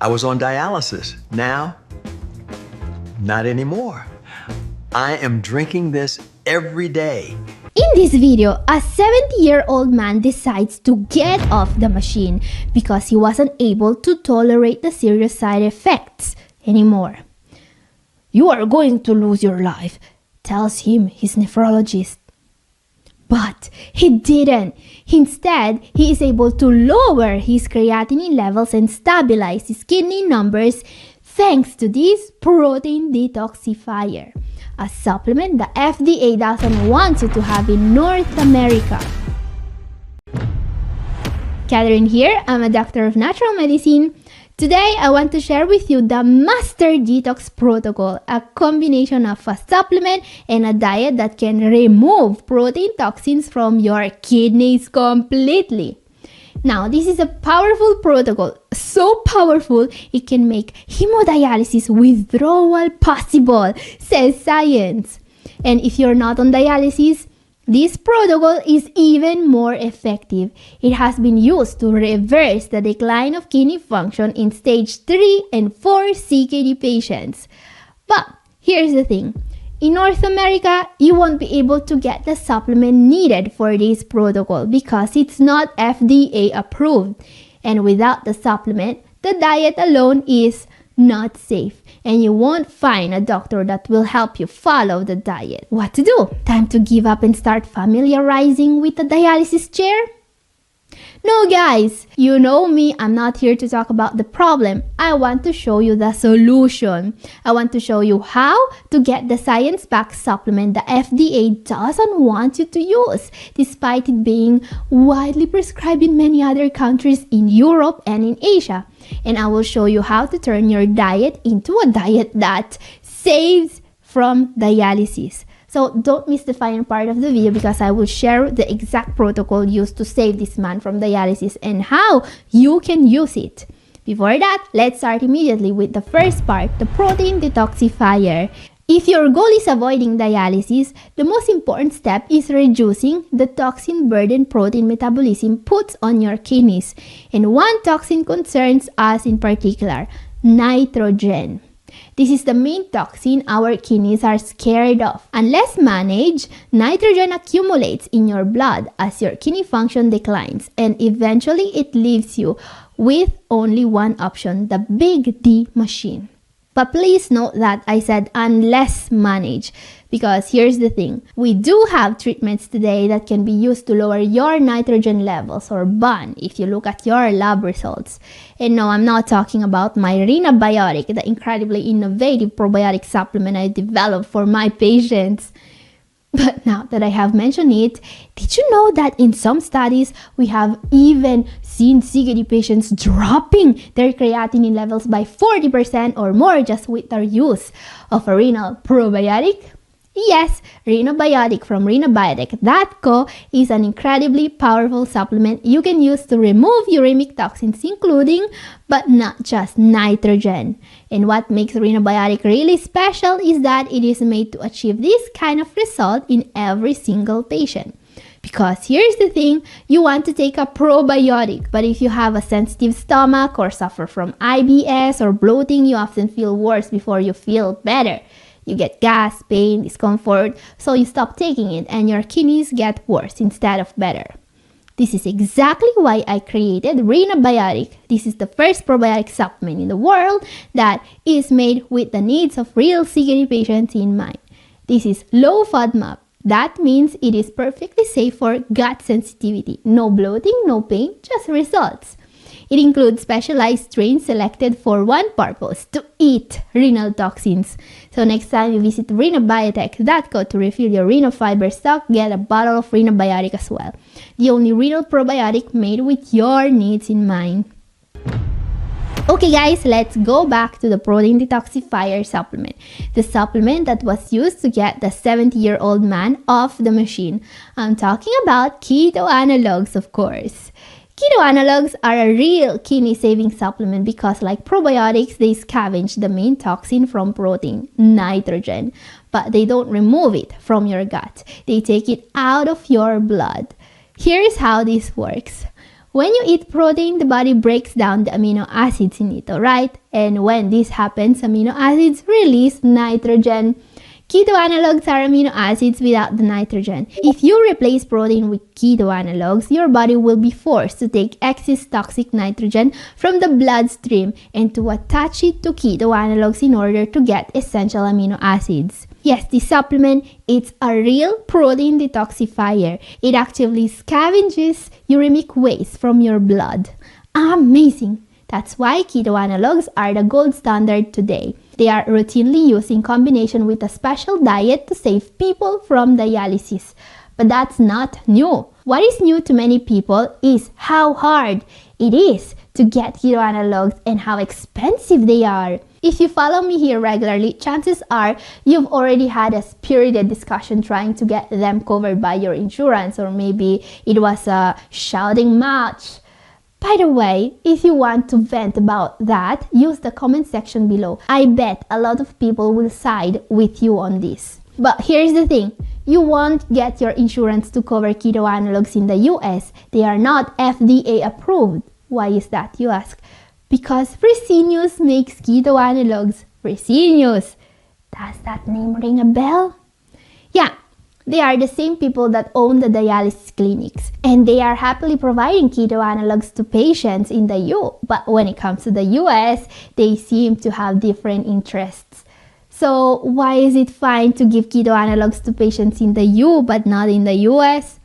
I was on dialysis. Now, not anymore. I am drinking this every day. In this video, a 70-year-old man decides to get off the machine because he wasn't able to tolerate the serious side effects anymore. "You are going to lose your life," tells him his nephrologist. But he didn't. Instead, he is able to lower his creatinine levels and stabilize his kidney numbers thanks to this protein detoxifier, a supplement the FDA doesn't want you to have in North America. Catherine here, I'm a doctor of natural medicine. Today, I want to share with you the Master Detox Protocol, a combination of a supplement and a diet that can remove protein toxins from your kidneys completely. Now, this is a powerful protocol, so powerful it can make hemodialysis withdrawal possible, says science. And if you're not on dialysis, this protocol is even more effective. It has been used to reverse the decline of kidney function in stage 3 and 4 CKD patients. But here's the thing. In North America, you won't be able to get the supplement needed for this protocol because it's not FDA approved. And without the supplement, the diet alone is not safe, and you won't find a doctor that will help you follow the diet. What to do? Time to give up and start familiarizing with the dialysis chair? No, guys, you know me, I'm not here to talk about the problem. I want to show you the solution. I want to show you how to get the science-backed supplement the FDA doesn't want you to use, despite it being widely prescribed in many other countries in Europe and in Asia. And I will show you how to turn your diet into a diet that saves from dialysis. So don't miss the final part of the video because I will share the exact protocol used to save this man from dialysis and how you can use it. Before that, let's start immediately with the first part, the protein detoxifier. If your goal is avoiding dialysis, the most important step is reducing the toxin burden protein metabolism puts on your kidneys. And one toxin concerns us in particular, nitrogen. This is the main toxin our kidneys are scared of. Unless managed, nitrogen accumulates in your blood as your kidney function declines, and eventually it leaves you with only one option, the big D machine. But please note that I said unless managed, because here's the thing. We do have treatments today that can be used to lower your nitrogen levels or BUN if you look at your lab results. And no, I'm not talking about my Renabiotic, the incredibly innovative probiotic supplement I developed for my patients. But now that I have mentioned it, did you know that in some studies, we have even seen CKD patients dropping their creatinine levels by 40% or more just with their use of a renal probiotic? Yes, Renabiotic from Renabiotech.co is an incredibly powerful supplement you can use to remove uremic toxins, including, but not just nitrogen. And what makes Renabiotic really special is that it is made to achieve this kind of result in every single patient. Because here's the thing, you want to take a probiotic, but if you have a sensitive stomach or suffer from IBS or bloating, you often feel worse before you feel better. You get gas, pain, discomfort, so you stop taking it and your kidneys get worse instead of better. This is exactly why I created Renabiotic. This is the first probiotic supplement in the world that is made with the needs of real CKD patients in mind. This is low FODMAP. That means it is perfectly safe for gut sensitivity. No bloating, no pain, just results. It includes specialized strains selected for one purpose, to eat renal toxins. So next time you visit Renabiotech.co to refill your renal fiber stock, get a bottle of Renabiotic as well. The only renal probiotic made with your needs in mind. Okay guys, let's go back to the protein detoxifier supplement. The supplement that was used to get the 70-year-old man off the machine. I'm talking about ketoanalogues, of course. Ketoanalogues are a real kidney-saving supplement because, like probiotics, they scavenge the main toxin from protein, nitrogen, but they don't remove it from your gut. They take it out of your blood. Here's how this works. When you eat protein, the body breaks down the amino acids in it, alright? And when this happens, amino acids release nitrogen. Ketoanalogues are amino acids without the nitrogen. If you replace protein with ketoanalogues, your body will be forced to take excess toxic nitrogen from the bloodstream and to attach it to ketoanalogues in order to get essential amino acids. Yes, this supplement, it's a real protein detoxifier. It actively scavenges uremic waste from your blood. Amazing! That's why ketoanalogues are the gold standard today. They are routinely used in combination with a special diet to save people from dialysis. But that's not new. What is new to many people is how hard it is to get ketoanalogues and how expensive they are. If you follow me here regularly, chances are you've already had a spirited discussion trying to get them covered by your insurance, or maybe it was a shouting match. By the way, if you want to vent about that, use the comment section below. I bet a lot of people will side with you on this. But here's the thing, you won't get your insurance to cover ketoanalogues in the US. They are not FDA approved. Why is that, you ask? Because Fresenius makes ketoanalogues. Fresenius! Does that name ring a bell? Yeah. They are the same people that own the dialysis clinics, and they are happily providing ketoanalogues to patients in the EU. But when it comes to the US, they seem to have different interests. So why is it fine to give ketoanalogues to patients in the EU but not in the US?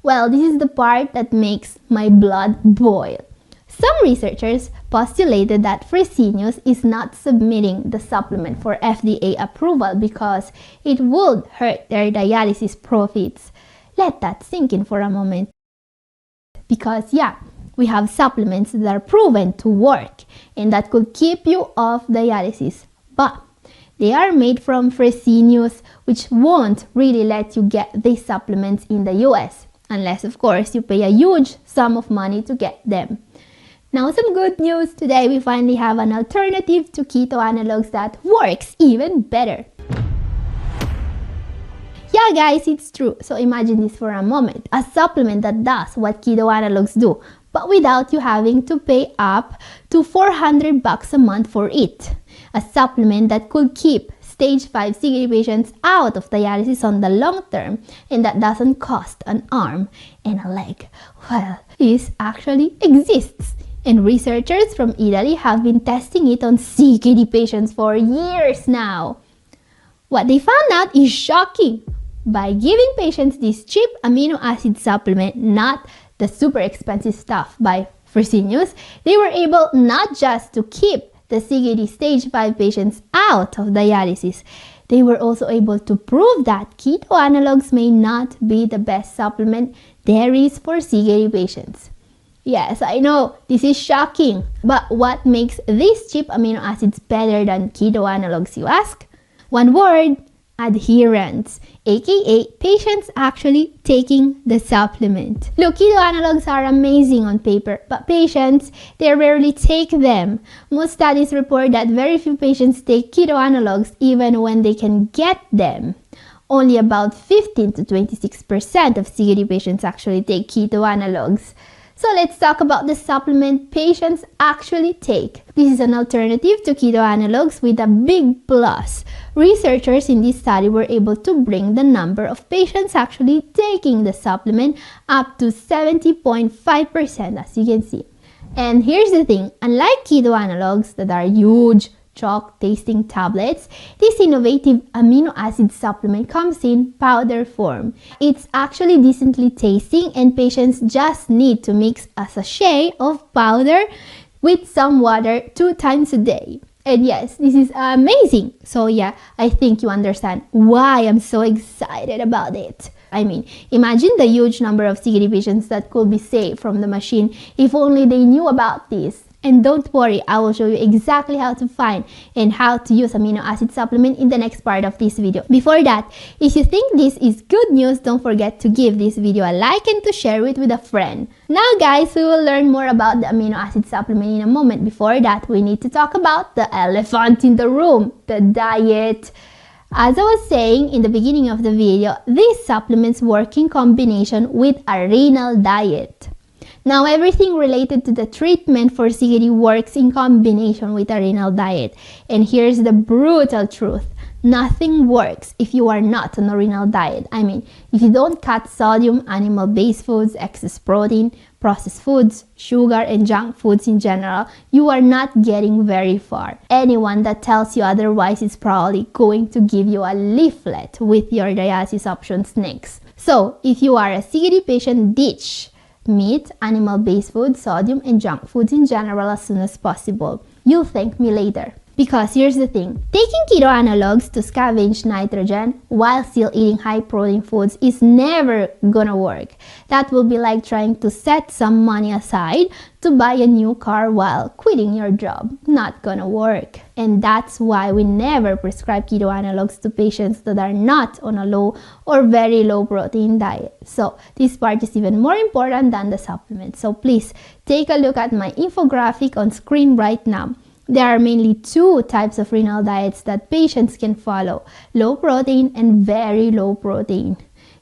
Well, this is the part that makes my blood boil. Some researchers postulated that Fresenius is not submitting the supplement for FDA approval because it would hurt their dialysis profits. Let that sink in for a moment. Because yeah, we have supplements that are proven to work and that could keep you off dialysis. But they are made from Fresenius, which won't really let you get these supplements in the US, unless of course you pay a huge sum of money to get them. Now some good news, today we finally have an alternative to ketoanalogues that works even better. Yeah guys, it's true. So imagine this for a moment, a supplement that does what ketoanalogues do, but without you having to pay up to $400 a month for it. A supplement that could keep stage 5 CKD patients out of dialysis on the long term, and that doesn't cost an arm and a leg. Well, this actually exists. And researchers from Italy have been testing it on CKD patients for years now. What they found out is shocking. By giving patients this cheap amino acid supplement, not the super expensive stuff by Fresenius, they were able not just to keep the CKD stage 5 patients out of dialysis, they were also able to prove that ketoanalogues may not be the best supplement there is for CKD patients. Yes, I know, this is shocking. But what makes these cheap amino acids better than ketoanalogues, you ask? One word, adherence, aka patients actually taking the supplement. Look, ketoanalogues are amazing on paper, but patients, they rarely take them. Most studies report that very few patients take ketoanalogues even when they can get them. Only about 15 to 26% of CKD patients actually take ketoanalogues. So let's talk about the supplement patients actually take. This is an alternative to ketoanalogues with a big plus. Researchers in this study were able to bring the number of patients actually taking the supplement up to 70.5%, as you can see. And here's the thing, unlike ketoanalogues that are huge, chalk-tasting tablets, this innovative amino acid supplement comes in powder form. It's actually decently tasting, and patients just need to mix a sachet of powder with some water 2 times a day. And yes, this is amazing. So yeah, I think you understand why I'm so excited about it. I mean, imagine the huge number of CKD patients that could be saved from the machine if only they knew about this. And don't worry, I will show you exactly how to find and how to use amino acid supplement in the next part of this video. Before that, if you think this is good news, don't forget to give this video a like and to share it with a friend. Now guys, we will learn more about the amino acid supplement in a moment. Before that, we need to talk about the elephant in the room, the diet. As I was saying in the beginning of the video, these supplements work in combination with a renal diet. Now, everything related to the treatment for CKD works in combination with a renal diet. And here's the brutal truth. Nothing works if you are not on a renal diet. I mean, if you don't cut sodium, animal-based foods, excess protein, processed foods, sugar, and junk foods in general, you are not getting very far. Anyone that tells you otherwise is probably going to give you a leaflet with your dialysis options next. So, if you are a CKD patient, ditch meat, animal-based food, sodium, and junk foods in general as soon as possible. You'll thank me later. Because here's the thing, taking ketoanalogues to scavenge nitrogen while still eating high protein foods is never gonna work. That will be like trying to set some money aside to buy a new car while quitting your job. Not gonna work. And that's why we never prescribe ketoanalogues to patients that are not on a low or very low protein diet. So this part is even more important than the supplement. So please take a look at my infographic on screen right now. There are mainly two types of renal diets that patients can follow, low protein and very low protein.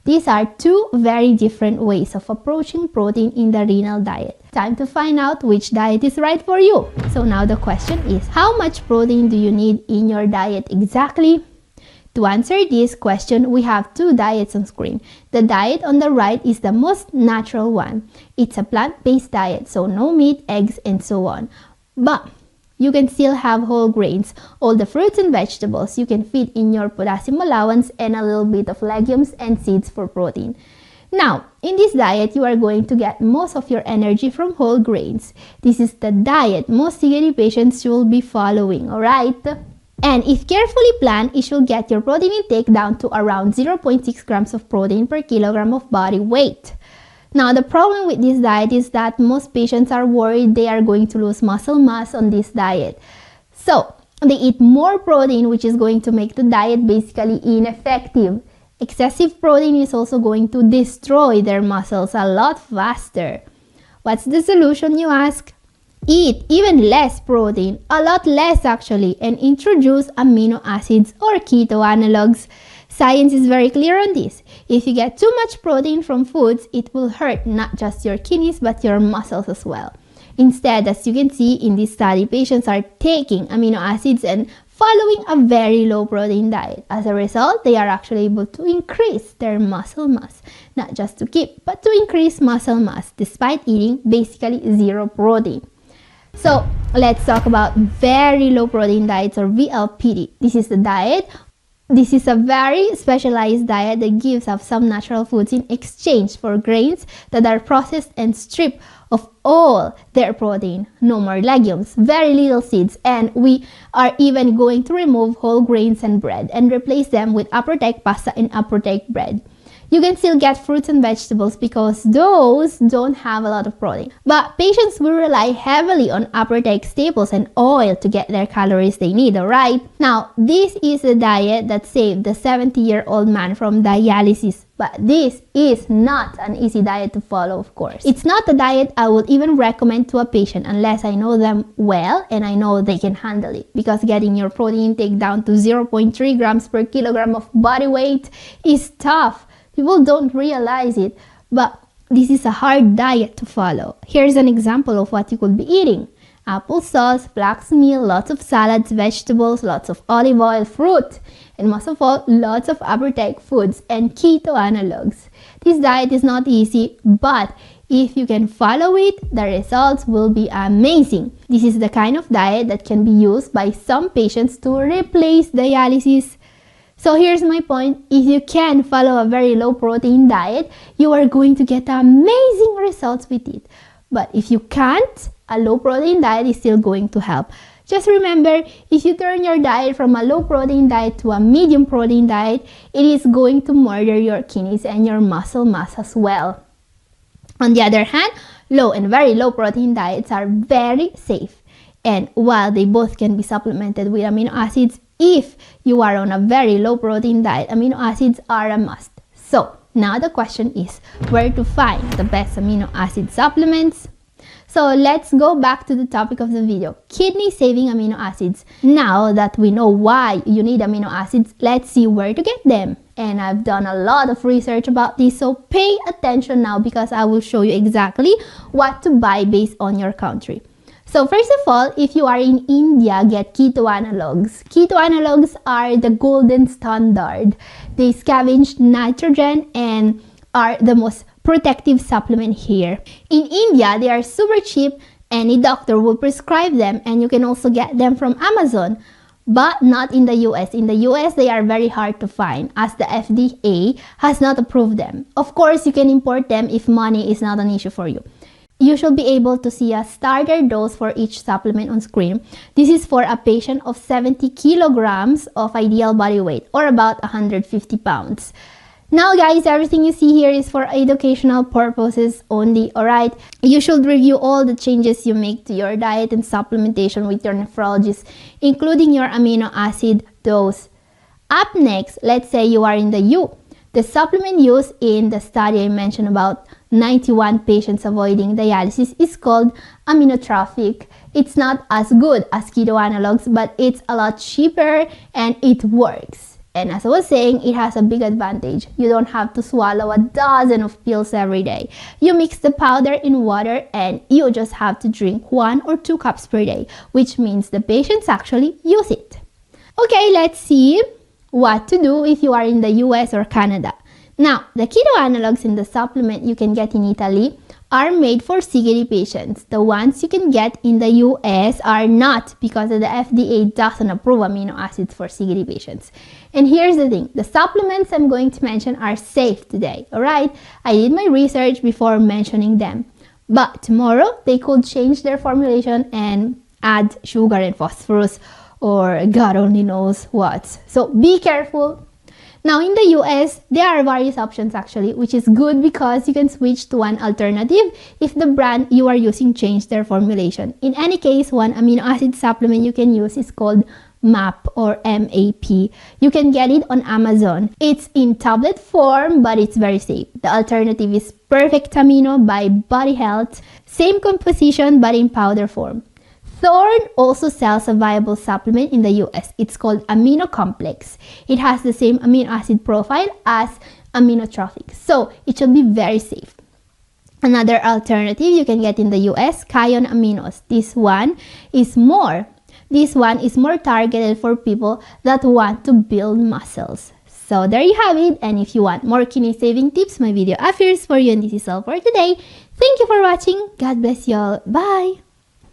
These are two very different ways of approaching protein in the renal diet. Time to find out which diet is right for you. So now the question is, how much protein do you need in your diet exactly? To answer this question, we have two diets on screen. The diet on the right is the most natural one. It's a plant-based diet, so no meat, eggs, and so on. But you can still have whole grains, all the fruits and vegetables you can fit in your potassium allowance, and a little bit of legumes and seeds for protein. Now, in this diet, you are going to get most of your energy from whole grains. This is the diet most CKD patients should be following, alright? And if carefully planned, it should get your protein intake down to around 0.6 grams of protein per kilogram of body weight. Now, the problem with this diet is that most patients are worried they are going to lose muscle mass on this diet. So, they eat more protein, which is going to make the diet basically ineffective. Excessive protein is also going to destroy their muscles a lot faster. What's the solution, you ask? Eat even less protein, a lot less actually, and introduce amino acids or ketoanalogues. Science is very clear on this. If you get too much protein from foods, it will hurt not just your kidneys but your muscles as well. Instead, as you can see in this study, patients are taking amino acids and following a very low protein diet. As a result, they are actually able to increase their muscle mass. Not just to keep, but to increase muscle mass despite eating basically zero protein. So, let's talk about very low protein diets or VLPD. This is the diet. This is a very specialized diet that gives up some natural foods in exchange for grains that are processed and stripped of all their protein. No more legumes, very little seeds, and we are even going to remove whole grains and bread and replace them with upper deck pasta and upper deck bread. You can still get fruits and vegetables because those don't have a lot of protein. But patients will rely heavily on upper deck staples and oil to get their calories they need, alright? Now, this is a diet that saved the 70-year-old man from dialysis. But this is not an easy diet to follow, of course. It's not a diet I would even recommend to a patient unless I know them well and I know they can handle it. Because getting your protein intake down to 0.3 grams per kilogram of body weight is tough. People don't realize it, but this is a hard diet to follow. Here's an example of what you could be eating. Applesauce, flax meal, lots of salads, vegetables, lots of olive oil, fruit, and most of all, lots of upper deck foods and ketoanalogues. This diet is not easy, but if you can follow it, the results will be amazing. This is the kind of diet that can be used by some patients to replace dialysis. So here's my point, if you can follow a very low protein diet, you are going to get amazing results with it. But if you can't, a low protein diet is still going to help. Just remember, if you turn your diet from a low protein diet to a medium protein diet, it is going to murder your kidneys and your muscle mass as well. On the other hand, low and very low protein diets are very safe. And while they both can be supplemented with amino acids, if you are on a very low protein diet, amino acids are a must. So now the question is where to find the best amino acid supplements. So let's go back to the topic of the video, kidney saving amino acids. Now that we know why you need amino acids, let's see where to get them. and I've done a lot of research about this, so pay attention now because I will show you exactly what to buy based on your country. So first of all, if you are in India, get ketoanalogues. Ketoanalogues are the golden standard. They scavenge nitrogen and are the most protective supplement here. In India, they are super cheap. Any doctor will prescribe them, and you can also get them from Amazon, but not in the US. In the US, they are very hard to find as the FDA has not approved them. Of course, you can import them if money is not an issue for you. You should be able to see a starter dose for each supplement on screen. This is for a patient of 70 kilograms of ideal body weight, or about 150 pounds. Now guys, everything you see here is for educational purposes only, alright? You should review all the changes you make to your diet and supplementation with your nephrologist, including your amino acid dose. Up next, let's say you are in the U. The supplement used in the study I mentioned about 91 patients avoiding dialysis is called aminotropic. It's not as good as ketoanalogues, but it's a lot cheaper and it works. And as I was saying, it has a big advantage. You don't have to swallow a dozen of pills every day. You mix the powder in water and you just have to drink 1 or 2 cups per day, which means the patients actually use it. Okay, let's see what to do if you are in the US or Canada. Now, the ketoanalogues in the supplement you can get in Italy are made for CKD patients. The ones you can get in the US are not, because the FDA doesn't approve amino acids for CKD patients. And here's the thing, the supplements I'm going to mention are safe today, alright? I did my research before mentioning them. But tomorrow, they could change their formulation and add sugar and phosphorus, or God only knows what. So be careful. Now in the US, there are various options actually, which is good because you can switch to one alternative if the brand you are using changed their formulation. In any case, one amino acid supplement you can use is called MAP or MAP. You can get it on Amazon. It's in tablet form, but it's very safe. The alternative is Perfect Amino by Body Health. Same composition, but in powder form. Thorne also sells a viable supplement in the US. It's called Amino Complex. It has the same amino acid profile as aminotropic, so it should be very safe. Another alternative you can get in the US, Kion Aminos. This one is more targeted for people that want to build muscles. So there you have it, and if you want more kidney saving tips, my video appears for you, and this is all for today. Thank you for watching. God bless you all. Bye.